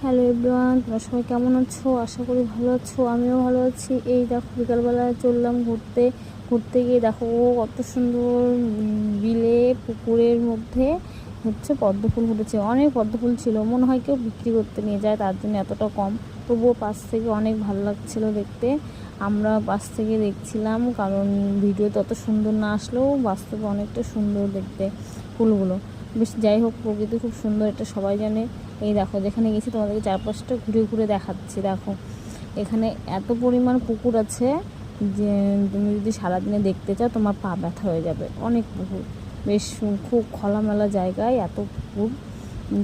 Hello everyone, তোমরা সবাই কেমন আছো? আশা করি ভালো আছো। আমিও ভালো আছি। এই দেখো বিকালবেলা চললাম ঘুরতে গিয়ে দেখো কত সুন্দর বিলে পুকুরের মধ্যে পদ্ম ফুল ফুটেছে। অনেক পদ্ম ফুল ছিল, মনে হয় কেউ বিক্রি করতে নিয়ে যায়, তার জন্য এতটা কম। তবুও পাশ থেকে অনেক ভালো লাগছিলো দেখতে। আমরা পাশ থেকে দেখছিলাম, কারণ ভিডিওতে অত সুন্দর না আসলেও বাস্তবে অনেকটা সুন্দর দেখতে ফুলগুলো। বেশ, যাই হোক, প্রকৃতি খুব সুন্দর, এটা সবাই জানে। এই দেখো, যেখানে গেছি তোমাদেরকে চারপাশটা ঘুরে ঘুরে দেখাচ্ছি। দেখো এখানে এত পরিমাণ পুকুর আছে যে তুমি যদি সারাদিনে দেখতে চাও তোমার পা ব্যথা হয়ে যাবে। অনেক পুকুর, বেশ খুব খোলামেলা জায়গায় এত পুকুর।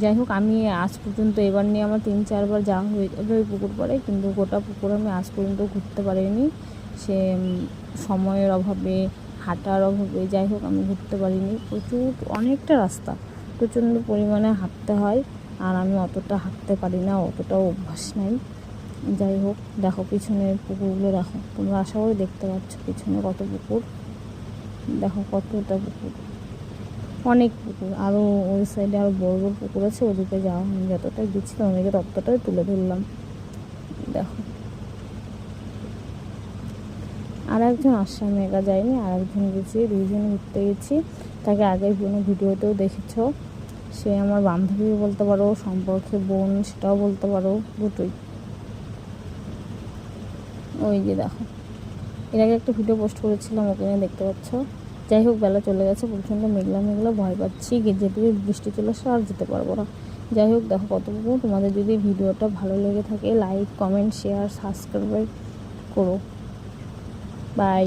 যাই হোক, আমি আজ পর্যন্ত এবার নিয়ে আমার 3-4 বার যাওয়া হয়ে যাবে ওই পুকুর পরে, কিন্তু গোটা পুকুর আমি আজ পর্যন্ত ঘুরতে পারিনি। সে সময়ের অভাবে, হাঁটার অভাবে, যাই হোক আমি ঘুরতে পারিনি। অনেকটা রাস্তা, প্রচণ্ড পরিমাণে হাঁটতে হয়, আর আমি অতটা হাঁটতে পারি না, অতটাও অভ্যাস নাই। যাই হোক, দেখো পিছনের পুকুরগুলো দেখো, তোমরা আশা করি দেখতে পাচ্ছ পিছনে কত পুকুর। দেখো কতটা পুকুর, অনেক পুকুর। আরও ওই সাইডে আরও বড় বড় পুকুর আছে, ওদিকে যাওয়া হয়নি। যতটাই গেছি তোমাদেরকে ততটাই তুলে ধরলাম। দেখো আর একজন আসছে, আমি একা যাইনি, আর একজন গেছি, দুইজনে ঘুরতে গেছি। তাকে আগের কোনো ভিডিওতেও দেখেছ। সে আমার বান্ধবীও বলতে পারো, সম্পর্কে বোন সেটাও বলতে পারো, দুটোই। ওই যে দেখো, এর আগে একটা ভিডিও পোস্ট করেছিলাম, ওকে দেখতে পাচ্ছ। যাই হোক, বেলা চলে গেছে, প্রচণ্ড মেঘলা মেঘলা, ভয় পাচ্ছি যেদিকে বৃষ্টি চলে আসে আর যেতে পারবো না। যাই হোক, দেখো কতটুকু। তোমাদের যদি ভিডিওটা ভালো লেগে থাকে লাইক, কমেন্ট, শেয়ার, সাবস্ক্রাইব করো। বাই।